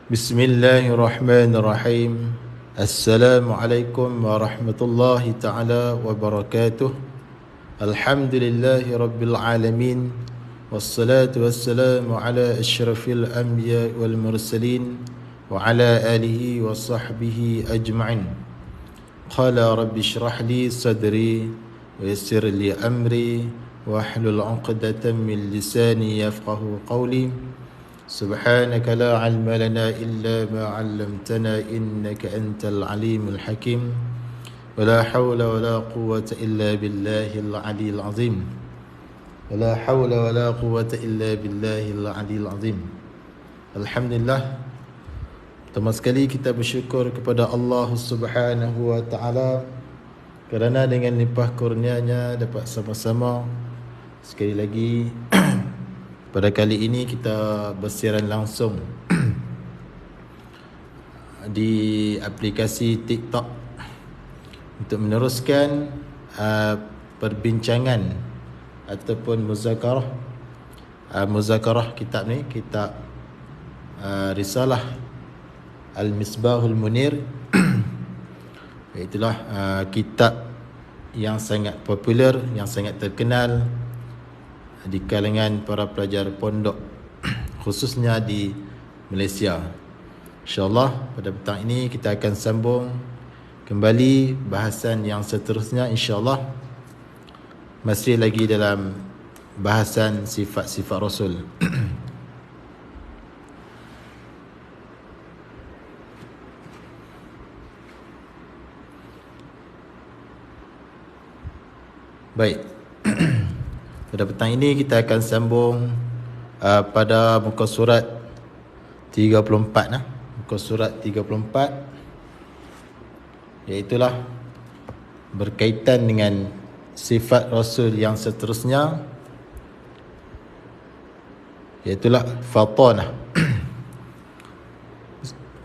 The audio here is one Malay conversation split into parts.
Bismillahirrahmanirrahim. Assalamualaikum warahmatullahi ta'ala wabarakatuh. Alhamdulillahi rabbil alamin. Wassalatu wassalamu ala asyrafil anbiya wal mursalin wa ala alihi wa sahbihi ajma'in. Qala rabbi shrah li sadri wa yassir li amri wa hlul 'uqdatam min lisani yafqahu qawli. سبحانك لا علم لنا إلا ما علمتنا إنك أنت العليم الحكيم ولا حول ولا قوة إلا بالله العلي العظيم ولا حول ولا قوة إلا بالله العلي العظيم. Alhamdulillah, pertama sekali kita bersyukur kepada Allah Subhanahu wa taala kerana dengan limpah kurnia-Nya dapat sama-sama sekali lagi pada kali ini kita bersiaran langsung di aplikasi TikTok untuk meneruskan perbincangan ataupun muzakarah kitab ni, kitab Risalah Al-Misbahul Munir. Itulah kitab yang sangat popular, yang sangat terkenal di kalangan para pelajar pondok khususnya di Malaysia. InsyaAllah pada petang ini kita akan sambung kembali bahasan yang seterusnya, insyaAllah masih lagi dalam bahasan sifat-sifat Rasul. Baik, pada petang ini kita akan sambung pada muka surat 34 muka surat 34, iaitulah berkaitan dengan sifat Rasul yang seterusnya, iaitulah fatanah.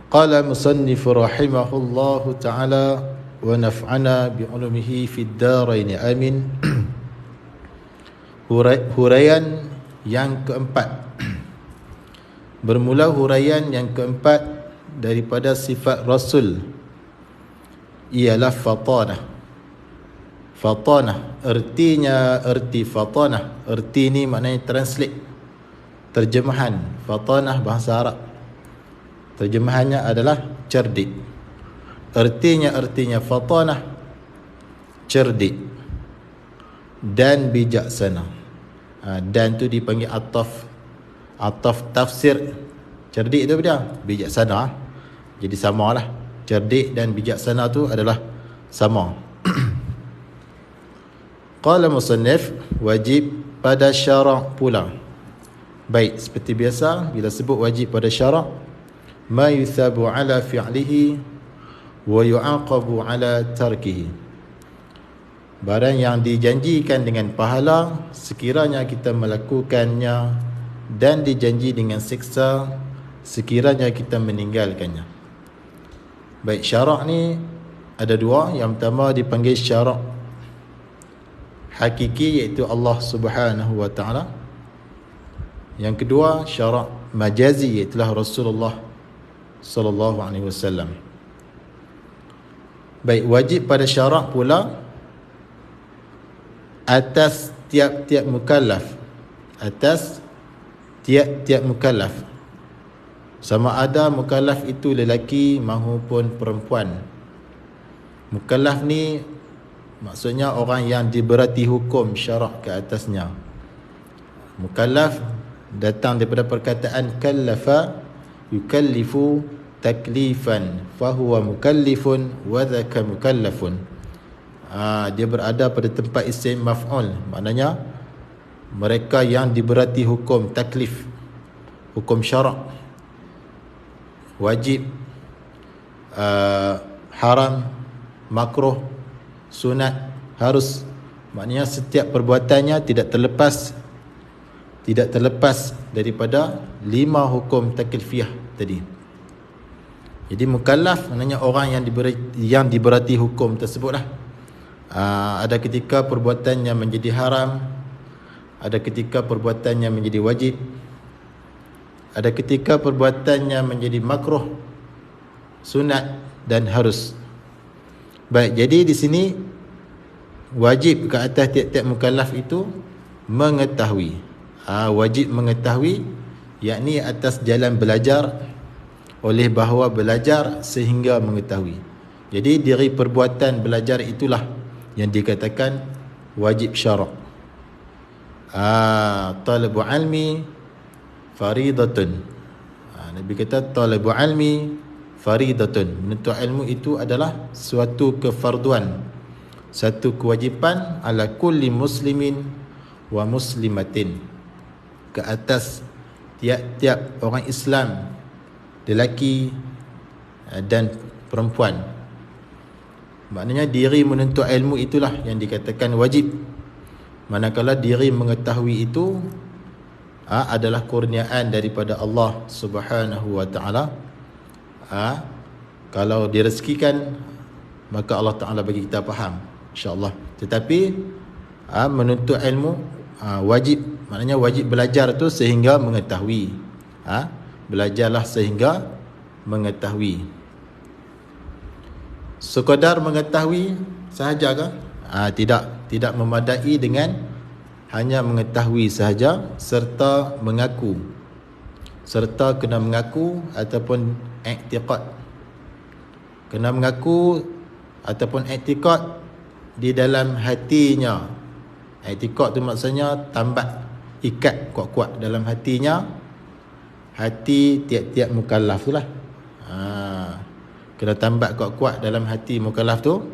Qala musannif rahimahullahu ta'ala wa naf'ana bi'ulumihi fid darain amin. Huraian yang keempat. Bermula huraian yang keempat daripada sifat Rasul ialah fatanah. Fatanah erti fatanah. Erti ni maknanya translate, terjemahan. Fatanah bahasa Arab, terjemahannya adalah cerdik. Artinya fatanah cerdik dan bijaksana. Dan tu dipanggil ataf tafsir. Cerdik tu dia, bijaksana, jadi samalah. Cerdik dan bijaksana tu adalah sama. Qala musannif, wajib pada syarak pula. Baik, seperti biasa bila sebut wajib pada syarak, ma yuthabu ala fi'lihi wa yu'aqabu ala tarkihi. Barang yang dijanjikan dengan pahala sekiranya kita melakukannya, dan dijanji dengan siksa sekiranya kita meninggalkannya. Baik, syarak ni ada dua. Yang pertama dipanggil syarak hakiki, iaitu Allah Subhanahu wa ta'ala. Yang kedua syarak majazi, iaitu Rasulullah sallallahu alaihi wasallam. Baik, wajib pada syarak pula atas tiap-tiap mukallaf, sama ada mukallaf itu lelaki maupun perempuan. Mukallaf ni maksudnya orang yang diberati hukum syarak ke atasnya. Mukallaf datang daripada perkataan kallafa yukallifu taklifan, fahuwa mukallifun wa dhaka mukallafun. Dia berada pada tempat isim maf'ul, maknanya mereka yang diberati hukum taklif, hukum syarak, wajib, haram, makruh, sunat, harus. Maknanya setiap perbuatannya tidak terlepas daripada 5 hukum taklifiyah tadi. Jadi mukallaf maknanya orang yang diberati hukum tersebutlah. Ada ketika perbuatannya menjadi haram, ada ketika perbuatannya menjadi wajib, ada ketika perbuatannya menjadi makruh, sunat dan harus. Baik, jadi di sini wajib ke atas tiap-tiap mukallaf itu mengetahui. Wajib mengetahui, yakni atas jalan belajar, oleh bahawa belajar sehingga mengetahui. Jadi diri perbuatan belajar itulah yang dikatakan wajib syarak. Talabu ilmi faridatun. Nabi kata talabu ilmi faridatun. Menuntut ilmu itu adalah suatu kefarduan, satu kewajipan ala kulli muslimin wa muslimatin, ke atas tiap-tiap orang Islam, lelaki dan perempuan. Maknanya diri menuntut ilmu itulah yang dikatakan wajib. Manakala diri mengetahui itu adalah kurniaan daripada Allah Subhanahu wa taala. Kalau direzekikan, maka Allah Taala bagi kita faham, insya-Allah. Tetapi menuntut ilmu wajib, maknanya wajib belajar tu sehingga mengetahui. Belajarlah sehingga mengetahui. Sekadar mengetahui sahaja ke? Tidak memadai dengan hanya mengetahui sahaja serta mengaku. Serta kena mengaku ataupun i'tiqad. Kena mengaku ataupun i'tiqad di dalam hatinya. I'tiqad tu maksudnya tambat, ikat kuat-kuat dalam hatinya. Hati tiap-tiap mukallaf tu lah. Kena tambat kuat-kuat dalam hati mukallaf tu.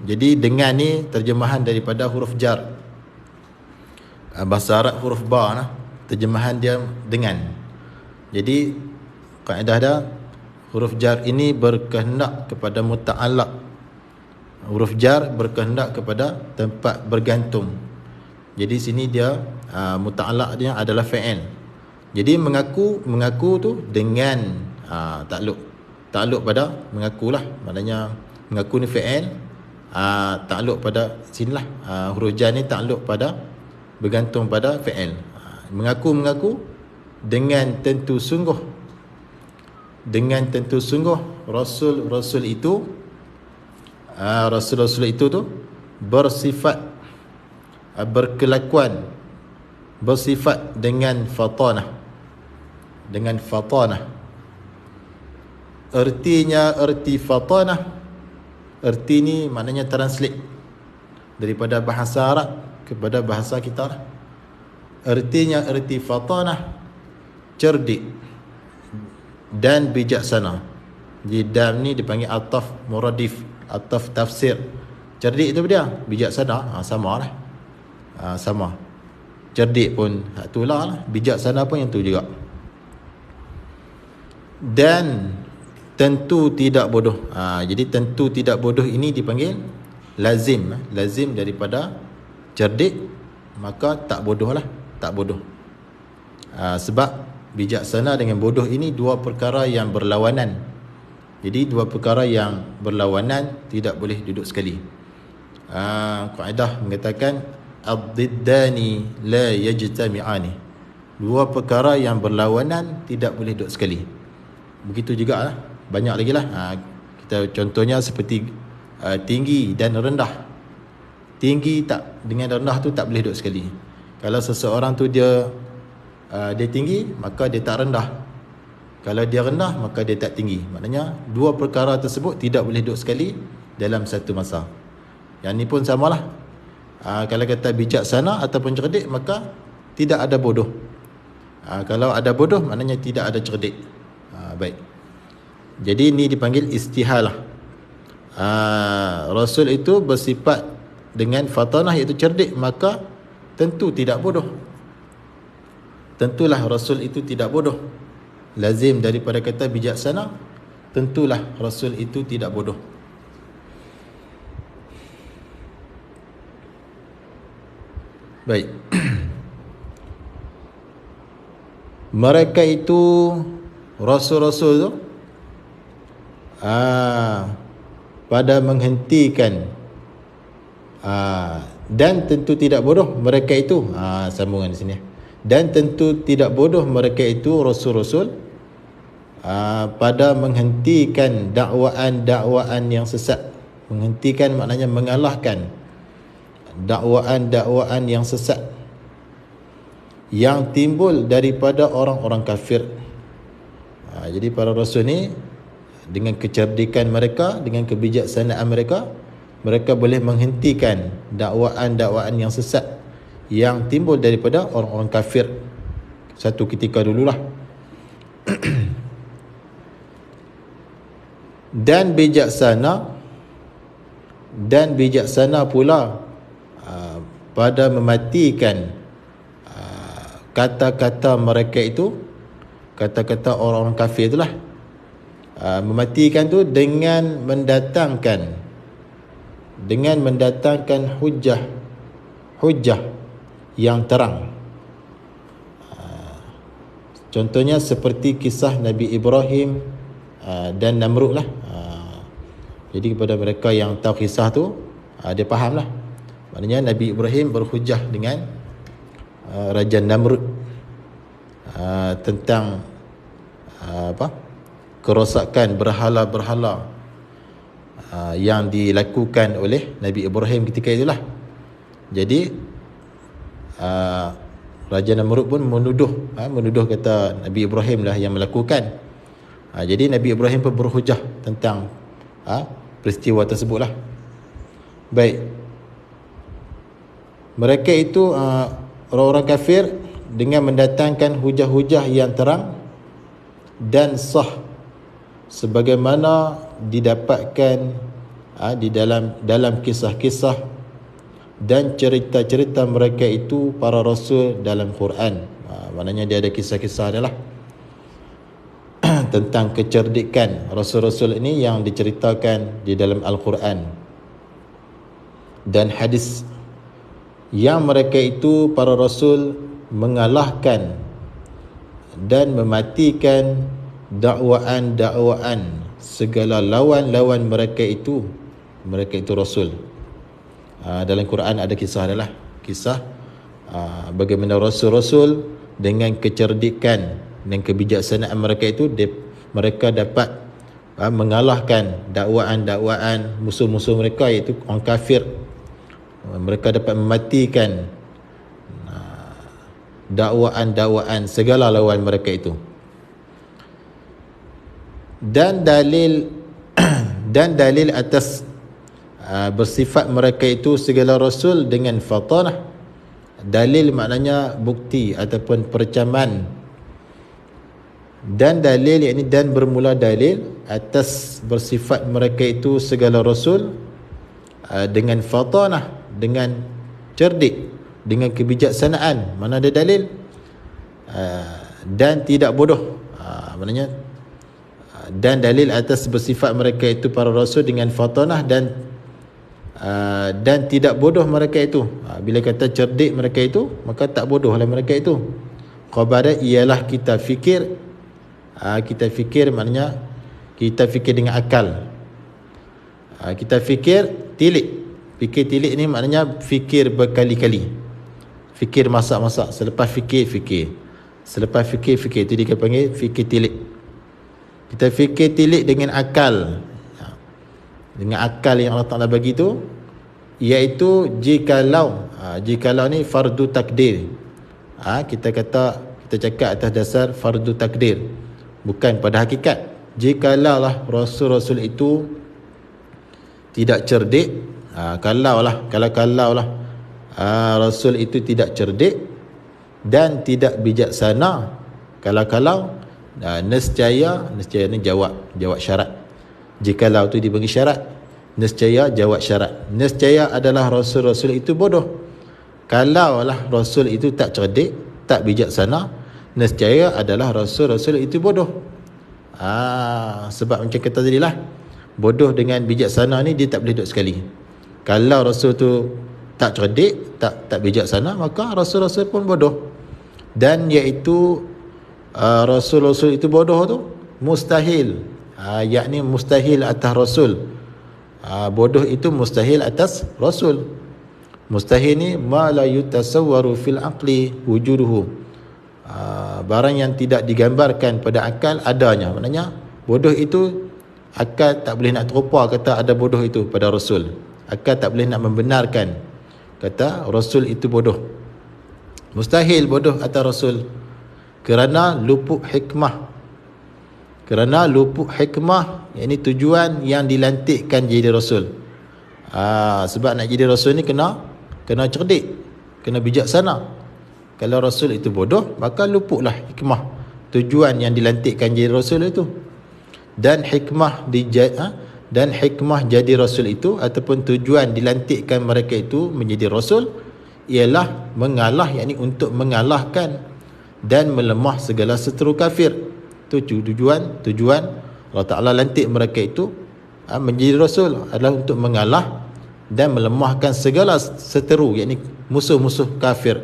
Jadi dengan ni terjemahan daripada huruf jar. Bahasa Arab huruf ba lah, terjemahan dia dengan. Jadi kaedah dia, huruf jar ini berkehendak kepada muta'allaq. Huruf jar berkehendak kepada tempat bergantung. Jadi sini dia muta'allaq dia adalah fa'il. Jadi mengaku tu dengan takluk pada mengakulah. Maknanya mengaku ni fa'il, takluk pada sinilah. Huruf jar ni takluk pada, bergantung pada fa'il. Mengaku dengan tentu sungguh. Dengan tentu sungguh Rasul itu Rasul itu tu bersifat, berkelakuan, bersifat dengan fatanah. Dengan fatanah. Erti fatanah, erti ni maknanya translate daripada bahasa Arab kepada bahasa kita. Ertinya erti fatanah, cerdik dan bijaksana. Di dam ni dipanggil ataf muradif, ataf tafsir. Cerdik itu dia, bijaksana sama lah. Sama. Cerdik pun itulah lah, bijaksana pun yang tu juga. Dan tentu tidak bodoh. Jadi tentu tidak bodoh ini dipanggil lazim. Lazim daripada cerdik, maka tak bodoh lah, tak bodoh. Sebab bijaksana dengan bodoh ini dua perkara yang berlawanan. Jadi dua perkara yang berlawanan tidak boleh duduk sekali. Kaedah mengatakan ad-diddani la yajtami'ani. Dua perkara yang berlawanan tidak boleh duduk sekali. Begitu juga lah, banyak lagi lah. Kita contohnya seperti tinggi dan rendah. Tinggi tak dengan rendah tu tak boleh duduk sekali. Kalau seseorang tu dia tinggi, maka dia tak rendah. Kalau dia rendah, maka dia tak tinggi. Maknanya dua perkara tersebut tidak boleh duduk sekali dalam satu masa. Yang ni pun samalah. Kalau kata bijaksana ataupun cerdik, maka tidak ada bodoh. Kalau ada bodoh, maknanya tidak ada cerdik. Baik. Jadi ini dipanggil istihalah. Rasul itu bersifat dengan fatanah, iaitu cerdik, maka tentu tidak bodoh. Tentulah Rasul itu tidak bodoh. Lazim daripada kata bijaksana, tentulah Rasul itu tidak bodoh. Baik. Mereka itu Rasul-Rasul tu pada menghentikan dan tentu tidak bodoh mereka itu, sambungan di sini. Dan tentu tidak bodoh mereka itu Rasul-Rasul pada menghentikan dakwaan-dakwaan yang sesat. Menghentikan maknanya mengalahkan dakwaan-dakwaan yang sesat yang timbul daripada orang-orang kafir. Jadi para Rasul ni dengan kecerdikan mereka, dengan kebijaksanaan mereka, mereka boleh menghentikan dakwaan-dakwaan yang sesat yang timbul daripada orang-orang kafir satu ketika dululah. Dan bijaksana pula pada mematikan kata-kata mereka itu, kata-kata orang-orang kafir itulah. Mematikan tu dengan mendatangkan hujah yang terang. Contohnya seperti kisah Nabi Ibrahim dan Namrud lah. Jadi kepada mereka yang tahu kisah tu, dia faham lah. Maknanya Nabi Ibrahim berhujah dengan Raja Namrud tentang kerosakan berhala-berhala yang dilakukan oleh Nabi Ibrahim ketika itulah. Jadi Raja Namrud pun menuduh kata Nabi Ibrahim lah yang melakukan. Jadi Nabi Ibrahim pun berhujah tentang peristiwa tersebut lah. Baik, mereka itu orang-orang kafir dengan mendatangkan hujah-hujah yang terang dan sah sebagaimana didapatkan di dalam kisah-kisah dan cerita-cerita mereka itu para rasul dalam Quran. Maknanya dia ada kisah-kisah adalah tentang kecerdikan rasul-rasul ini yang diceritakan di dalam Al-Quran dan hadis, yang mereka itu para rasul mengalahkan dan mematikan dakwaan-dakwaan segala lawan-lawan mereka itu rasul. Dalam Quran ada kisah adalah kisah bagaimana rasul-rasul dengan kecerdikan dan kebijaksanaan mereka itu mereka dapat mengalahkan dakwaan-dakwaan musuh-musuh mereka, iaitu orang kafir. Mereka dapat mematikan dakwaan-dakwaan segala lawan mereka itu. Dan dalil atas bersifat mereka itu segala rasul dengan fatanah. Dalil maknanya bukti ataupun percaman. Dan dalil, yakni dan bermula dalil atas bersifat mereka itu segala rasul dengan fatanah, dengan cerdik, dengan kebijaksanaan. Mana ada dalil dan tidak bodoh. Maknanya dan dalil atas bersifat mereka itu para rasul dengan fatanah dan tidak bodoh mereka itu. Bila kata cerdik mereka itu, maka tak bodohlah mereka itu. Khabar ialah kita fikir. Kita fikir maknanya kita fikir dengan akal. Kita fikir tilik. Fikir tilik ni maknanya fikir berkali-kali. Fikir masak-masak. Selepas fikir. Selepas fikir. Itu dia panggil fikir tilik. Kita fikir tilik dengan akal. Dengan akal yang Allah Ta'ala bagi tu, iaitu jikalau ni fardu takdir. Kita cakap atas dasar fardu takdir, bukan pada hakikat. Jikalau lah rasul-rasul itu tidak cerdik, kalau rasul itu tidak cerdik dan tidak bijaksana, nescaya ni jawab syarat. Jikalau tu dibagi syarat, nescaya jawab syarat. Nescaya adalah rasul-rasul itu bodoh. Kalau lah rasul itu tak cerdik, tak bijaksana, nescaya adalah rasul-rasul itu bodoh. Sebab macam kata tadi lah, bodoh dengan bijaksana ni dia tak boleh duduk sekali. Kalau rasul tu tak cerdik, tak bijaksana, maka rasul-rasul pun bodoh. Dan iaitu rasul-rasul itu bodoh tu mustahil, yakni mustahil atas rasul. Bodoh itu mustahil atas rasul. Mustahil ni ma la yutasawwaru fil aqli wujuduhu. barang yang tidak digambarkan pada akal adanya. Maknanya bodoh itu akal tak boleh nak terupa kata ada bodoh itu pada Rasul. Akal tak boleh nak membenarkan kata Rasul itu bodoh. Mustahil bodoh atas Rasul kerana luput hikmah. Kerana luput hikmah, yakni tujuan yang dilantikkan jadi Rasul. Sebab nak jadi Rasul ni kena cerdik, kena bijaksana. Kalau Rasul itu bodoh, maka luputlah hikmah, tujuan yang dilantikkan jadi Rasul itu. Dan hikmah jadi Rasul itu ataupun tujuan dilantikkan mereka itu menjadi Rasul ialah mengalah, yakni untuk mengalahkan dan melemah segala seteru kafir. Itu tujuan Allah Ta'ala lantik mereka itu menjadi Rasul adalah untuk mengalah dan melemahkan segala seteru, yakni musuh-musuh kafir.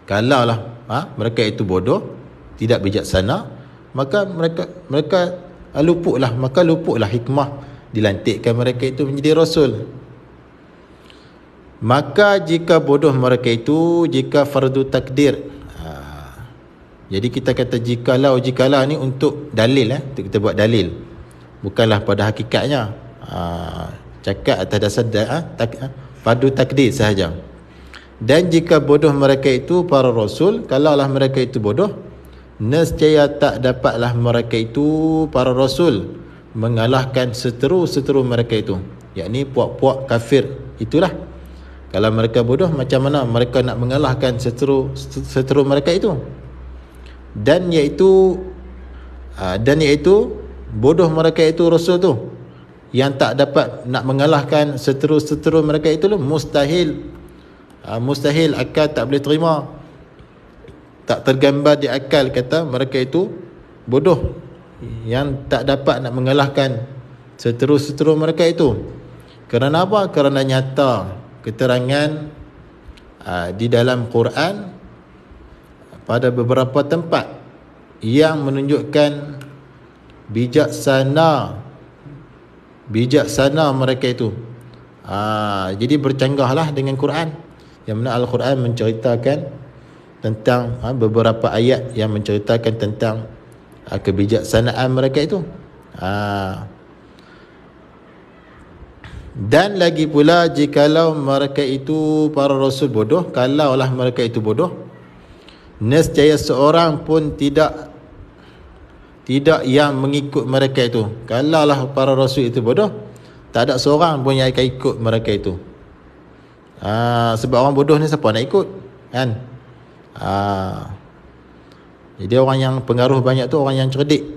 Kalaulah mereka itu bodoh, tidak bijaksana, maka mereka luputlah hikmah dilantikkan mereka itu menjadi Rasul. Maka jika bodoh mereka itu, jika fardu takdir, jadi kita kata jikalau ni untuk dalil, untuk kita buat dalil, bukanlah pada hakikatnya. Cakap atas dasar fardu takdir sahaja. Dan jika bodoh mereka itu para Rasul, kalaulah mereka itu bodoh, nescaya tak dapatlah mereka itu para Rasul mengalahkan seteru-seteru mereka itu, yakni puak-puak kafir itulah. Kalau mereka bodoh, macam mana mereka nak mengalahkan seteru mereka itu? Dan iaitu bodoh mereka itu Rasul tu yang tak dapat nak mengalahkan seteru mereka itu mustahil akal tak boleh terima, tak tergambar di akal kata mereka itu bodoh yang tak dapat nak mengalahkan seteru mereka itu. Kerana apa? Kerana nyata keterangan di dalam Quran pada beberapa tempat yang menunjukkan bijaksana mereka itu. Jadi bercanggahlah dengan Quran, yang mana Al-Quran menceritakan tentang beberapa ayat yang menceritakan tentang kebijaksanaan mereka itu. Dan lagi pula jikalau mereka itu para Rasul bodoh, kalaulah mereka itu bodoh, nescaya seorang pun tidak yang mengikut mereka itu. Kalaulah para Rasul itu bodoh, tak ada seorang pun yang akan ikut mereka itu. Sebab orang bodoh ni siapa nak ikut, kan? Jadi orang yang pengaruh banyak tu orang yang cerdik.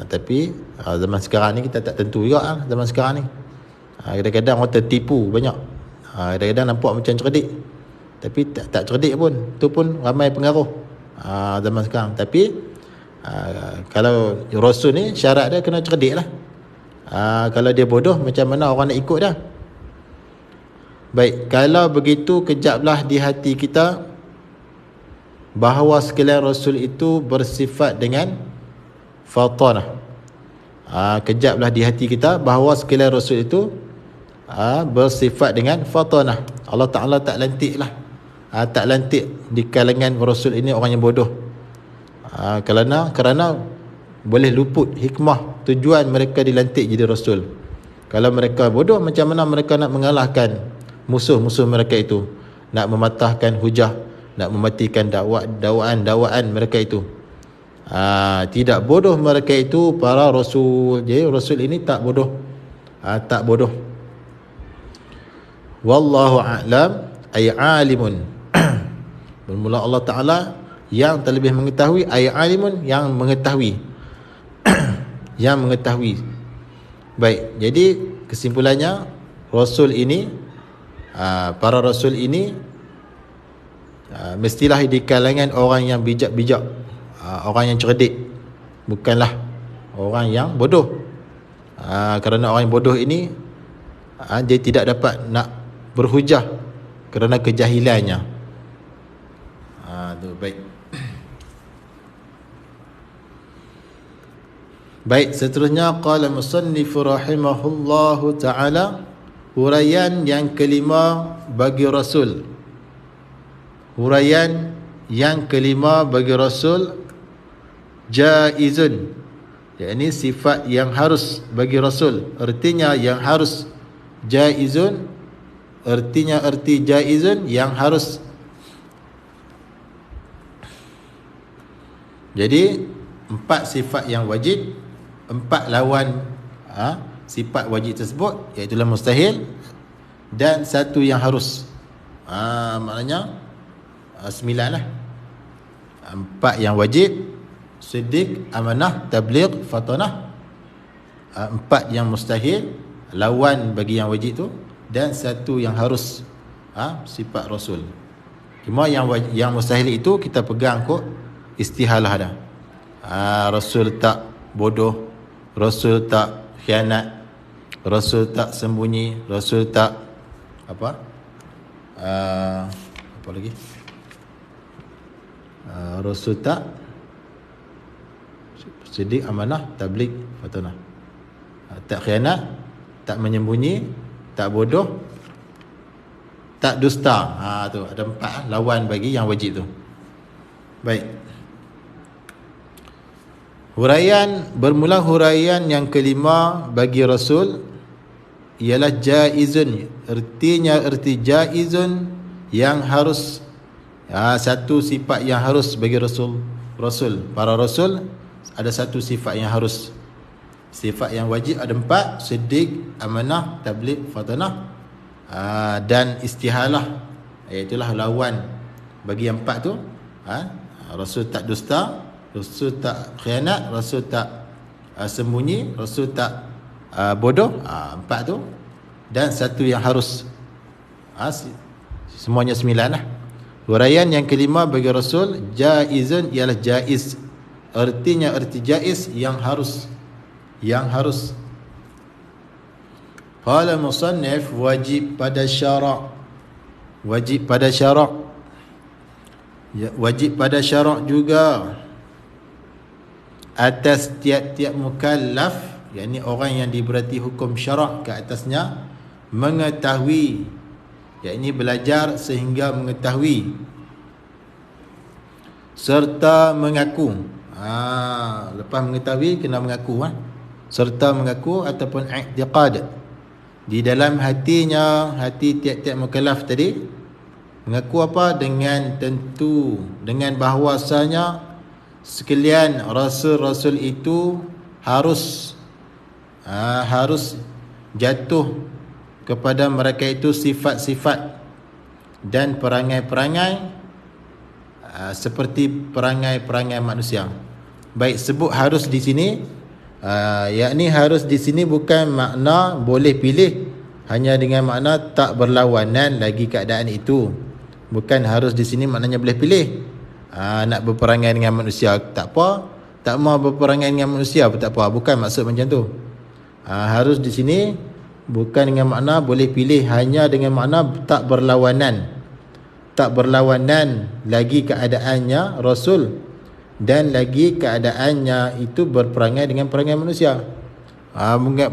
Tapi zaman sekarang ni kita tak tentu juga zaman sekarang ni. Kadang-kadang orang tertipu banyak. Kadang-kadang nampak macam cerdik, tapi tak cerdik pun. Itu pun ramai pengaruh zaman sekarang. Tapi kalau Rasul ni syarat dia kena cerdik lah. Kalau dia bodoh, macam mana orang nak ikut dah? Baik, kalau begitu kejaplah di hati kita bahawa sekalian Rasul itu bersifat dengan fatanah. Kejaplah di hati kita bahawa sekalian Rasul itu bersifat dengan fatanah. Allah Ta'ala tak lantik di kalangan Rasul ini orang yang bodoh, kerana boleh luput hikmah tujuan mereka dilantik jadi Rasul. Kalau mereka bodoh, macam mana mereka nak mengalahkan musuh-musuh mereka itu, nak mematahkan hujah, nak mematikan dakwaan mereka itu. Tidak bodoh mereka itu para Rasul. Jadi Rasul ini tak bodoh. Wallahu a'lam, ay alimun. Bermula Allah Ta'ala yang terlebih mengetahui, ay alimun, yang mengetahui. Yang mengetahui. Baik, jadi kesimpulannya Rasul ini, para Rasul ini mestilah di kalangan orang yang bijak-bijak, orang yang cerdik, bukanlah orang yang bodoh. Kerana orang yang bodoh ini dia tidak dapat nak berhujah kerana kejahilannya. Baik. Baik, seterusnya qala musannif rahimahullahu ta'ala, huraian yang kelima bagi Rasul. Huraian yang kelima bagi Rasul jaizun, yakni sifat yang harus bagi Rasul. Artinya yang harus. Jaizun artinya jaizun yang harus. Jadi 4 sifat yang wajib, 4 lawan sifat wajib tersebut, iaitu mustahil, dan 1 yang harus. Maknanya 9 lah. 4 yang wajib, siddiq, amanah, tabligh, fatanah. 4 yang mustahil, lawan bagi yang wajib tu, dan 1 yang harus, sifat Rasul. Cuma yang mustahil itu kita pegang kot istihalah dah. Rasul tak bodoh, Rasul tak khianat, Rasul tak sembunyi, Rasul tak apa lagi, Rasul tak siddiq, amanah, tabligh, fatanah. Tak khianat, tak menyembunyi, tak bodoh, tak dusta. Tu ada 4 lawan bagi yang wajib tu. Baik. Bermula huraian yang kelima bagi Rasul ialah jaizun. Arti jaizun yang harus. 1 sifat yang harus bagi Rasul. Para Rasul ada 1 sifat yang harus. Sifat yang wajib ada 4, siddiq, amanah, tabligh, fatanah, dan istihalah, iaitulah lawan bagi yang 4 tu. Rasul tak dusta, Rasul tak khianat, Rasul tak sembunyi, Rasul tak bodoh. 4 tu, dan 1 yang harus. Semuanya 9 lah. Huraian yang kelima bagi Rasul jaizun ialah jaiz. Artinya jaiz yang harus. Qala musannif wajib pada syarak. Wajib pada syarak juga atas tiap-tiap mukallaf, yakni orang yang diberati hukum syarak ke atasnya, mengetahui, yakni belajar sehingga mengetahui, serta mengaku. Lepas mengetahui kena mengaku, serta mengaku ataupun i'tiqad di dalam hatinya, hati tiap-tiap mukallaf tadi. Mengaku apa? Dengan tentu, dengan bahawasanya sekalian rasul-rasul itu harus jatuh kepada mereka itu sifat-sifat dan perangai-perangai seperti perangai-perangai manusia. Baik, sebut harus di sini, yakni harus di sini bukan makna boleh pilih, hanya dengan makna tak berlawanan lagi keadaan itu. Bukan harus di sini maknanya boleh pilih. Nak berperangai dengan manusia tak apa, tak mau berperangai dengan manusia pun tak apa. Bukan maksud macam tu. Harus di sini bukan dengan makna boleh pilih, hanya dengan makna tak berlawanan. Tak berlawanan lagi keadaannya Rasul, dan lagi keadaannya itu berperangai dengan perangai manusia.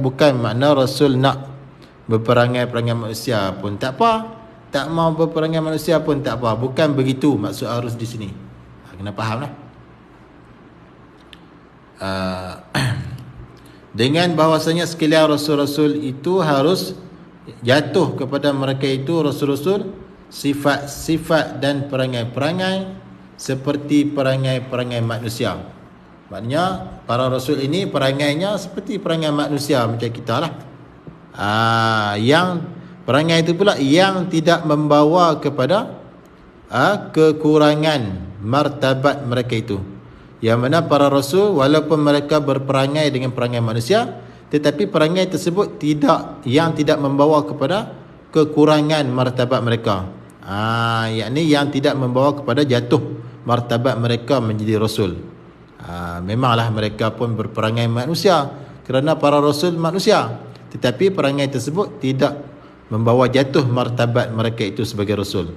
Bukan makna Rasul nak berperangai-perangai manusia pun tak apa, tak mau berperangai manusia pun tak apa. Bukan begitu maksud harus di sini. Kena faham lah. Dengan bahawasanya sekalian Rasul-Rasul itu harus jatuh kepada mereka itu Rasul-Rasul sifat-sifat dan perangai-perangai seperti perangai-perangai manusia. Maknanya para Rasul ini perangainya seperti perangai manusia macam kita lah. Yang perangai itu pula yang tidak membawa kepada kekurangan martabat mereka itu. Yang mana para Rasul walaupun mereka berperangai dengan perangai manusia, tetapi perangai tersebut tidak membawa kepada kekurangan martabat mereka. Yakni yang tidak membawa kepada jatuh martabat mereka menjadi Rasul. Memanglah mereka pun berperangai manusia kerana para Rasul manusia, tetapi perangai tersebut tidak membawa jatuh martabat mereka itu sebagai Rasul,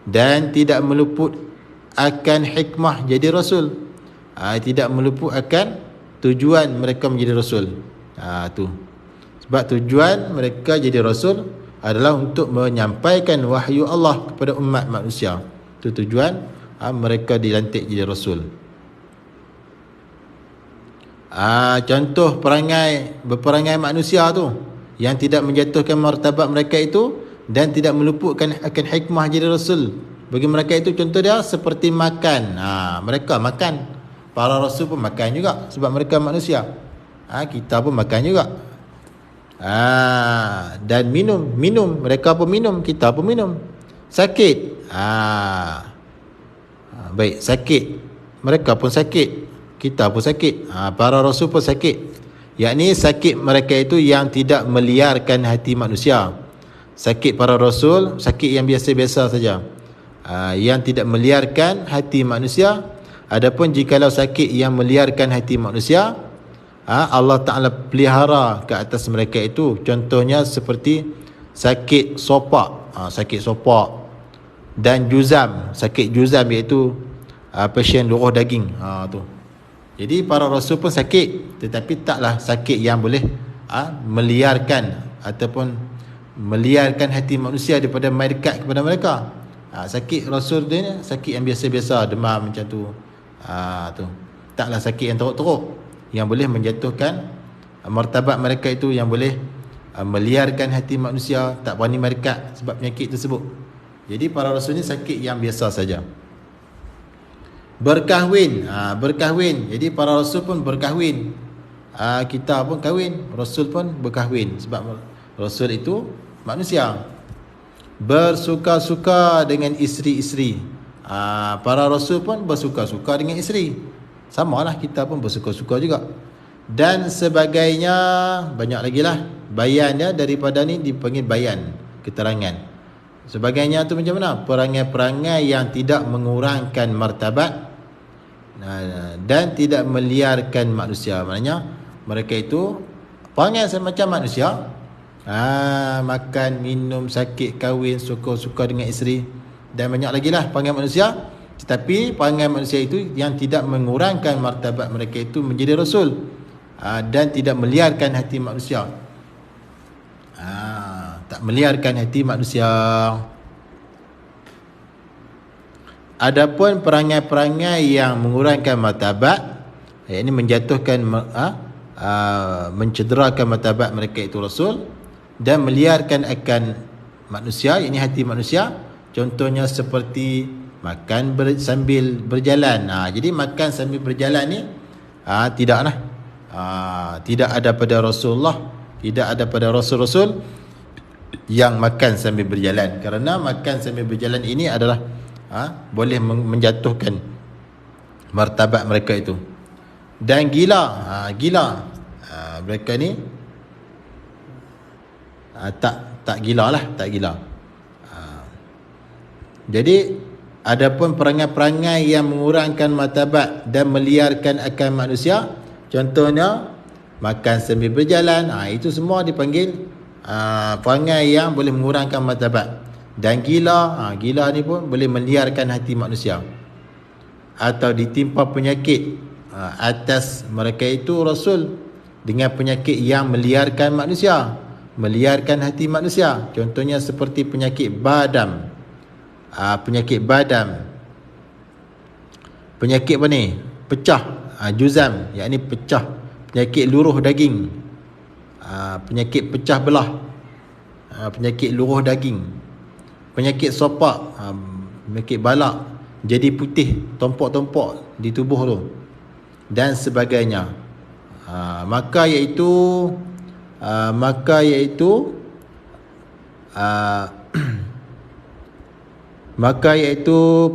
dan tidak meluput akan hikmah jadi Rasul. Tidak meluput akan tujuan mereka menjadi Rasul. Tu sebab tujuan mereka jadi Rasul adalah untuk menyampaikan wahyu Allah kepada umat manusia. Itu tujuan mereka dilantik jadi rasul. Contoh berperangai manusia tu yang tidak menjatuhkan martabat mereka itu dan tidak meluputkan akan hikmah jadi rasul bagi mereka itu. Contoh dia seperti makan. Mereka makan, para rasul pun makan juga sebab mereka manusia. Kita pun makan juga. Dan minum mereka pun minum, kita pun minum. Sakit, baik, sakit, mereka pun sakit, kita pun sakit, para rasul pun sakit. Yakni sakit mereka itu yang tidak meliarkan hati manusia. Sakit para rasul sakit yang biasa-biasa saja, yang tidak meliarkan hati manusia. Adapun jikalau sakit yang meliarkan hati manusia, Allah Ta'ala pelihara ke atas mereka itu. Contohnya seperti sakit sopak, dan juzam. Sakit juzam iaitu pasien luruh daging, tu. Jadi para rasul pun sakit, tetapi taklah sakit yang boleh meliarkan ataupun meliarkan hati manusia daripada mai dekat kepada mereka. Sakit rasul dia sakit yang biasa-biasa, demam macam tu. Tu taklah sakit yang teruk-teruk yang boleh menjatuhkan martabat mereka itu, yang boleh meliarkan hati manusia, tak berani mai dekat sebab penyakit tersebut. Jadi para rasul ni sakit yang biasa saja. Berkahwin, jadi para rasul pun berkahwin. Kita pun kahwin, rasul pun berkahwin sebab rasul itu manusia. Bersuka-suka dengan isteri-isteri, para rasul pun bersuka-suka dengan isteri. Samalah, kita pun bersuka-suka juga. Dan sebagainya, banyak lagi lah bayannya. Daripada ni dipanggil bayan, keterangan. Sebagainya tu macam mana? Perangai-perangai yang tidak mengurangkan martabat dan tidak meliarkan manusia. Maknanya mereka itu perangai semacam manusia, makan, minum, sakit, kahwin, suka-suka dengan isteri, dan banyak lagi lah perangai manusia. Tetapi perangai manusia itu yang tidak mengurangkan martabat mereka itu menjadi rasul, dan tidak meliarkan hati manusia. Tak meliarkan hati manusia. Adapun perangai-perangai yang mengurangkan martabat, ini menjatuhkan, mencederakan martabat mereka itu rasul, dan meliarkan akan manusia, ini hati manusia. Contohnya seperti makan sambil berjalan. Jadi makan sambil berjalan ni tidaklah, tidak ada pada Rasulullah, tidak ada pada rasul-rasul yang makan sambil berjalan. Kerana makan sambil berjalan ini adalah boleh menjatuhkan martabat mereka itu. Dan gila, mereka ni tak gila lah, tak gila. Jadi adapun perangai-perangai yang mengurangkan martabat dan meliarkan akal manusia, contohnya makan sambil berjalan, itu semua dipanggil perangai yang boleh mengurangkan martabat. Dan gila ni pun boleh meliarkan hati manusia. Atau ditimpa penyakit atas mereka itu rasul dengan penyakit yang meliarkan manusia, meliarkan hati manusia. Contohnya seperti penyakit badam. Penyakit apa ni? Pecah, juzam, yakni pecah, penyakit luruh daging, penyakit pecah belah, penyakit luruh daging, penyakit sopak, penyakit balak, jadi putih, tompok-tompok di tubuh tu, dan sebagainya. Maka iaitu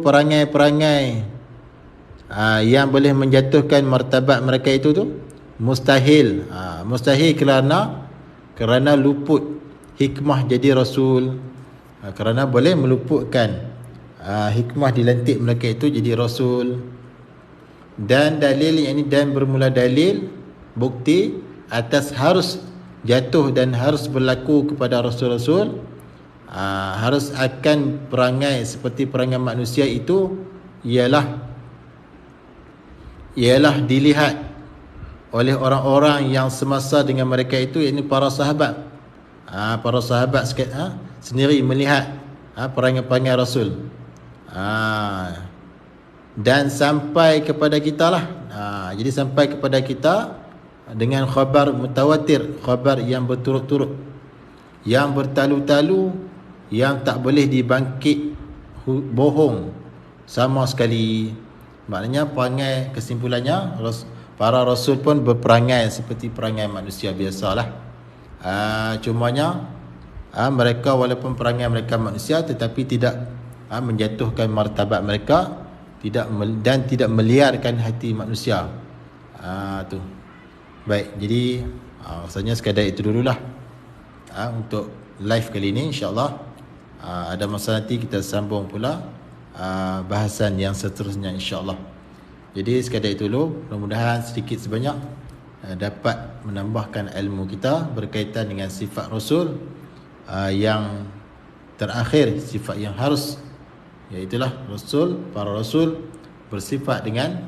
perangai-perangai yang boleh menjatuhkan martabat mereka itu tu mustahil. Mustahil kerana luput hikmah jadi rasul, kerana boleh meluputkan hikmah dilantik mereka itu jadi rasul. Dan dalil yang ini, dan bermula dalil bukti atas harus jatuh dan harus berlaku kepada rasul-rasul, harus akan perangai seperti perangai manusia itu ialah dilihat oleh orang-orang yang semasa dengan mereka itu, iaitu para sahabat. Para sahabat sendiri melihat perangai-perangai rasul. dan sampai kepada kita lah. Jadi sampai kepada kita dengan khabar mutawatir, khabar yang berturut-turut, yang bertalu-talu, yang tak boleh dibangkit bohong sama sekali. Maknanya perangai, kesimpulannya, para rasul pun berperangai seperti perangai manusia biasalah. Cumanya mereka walaupun perangai mereka manusia, tetapi tidak menjatuhkan martabat mereka, dan tidak meliarkan hati manusia. Tu. Baik, jadi rasanya sekadar itu dululah untuk live kali ini. InsyaAllah ada masa nanti kita sambung pula bahasan yang seterusnya, insyaAllah. Jadi sekadar itu dulu. Mudah-mudahan sedikit sebanyak dapat menambahkan ilmu kita berkaitan dengan sifat Rasul, yang terakhir, sifat yang harus, iaitulah Rasul, para Rasul bersifat dengan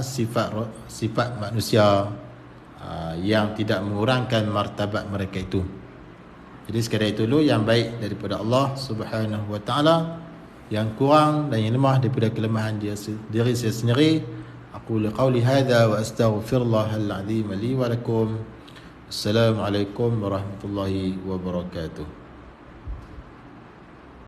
sifat manusia, yang tidak mengurangkan martabat mereka itu. Jadi sekadar itu dulu, yang baik daripada Allah Subhanahu wa ta'ala, yang kurang dan yang lemah daripada kelemahan diri saya sendiri. Aqulu qawli hadha wa astaghfirullahal azim li wa lakum. Assalamualaikum warahmatullahi wabarakatuh.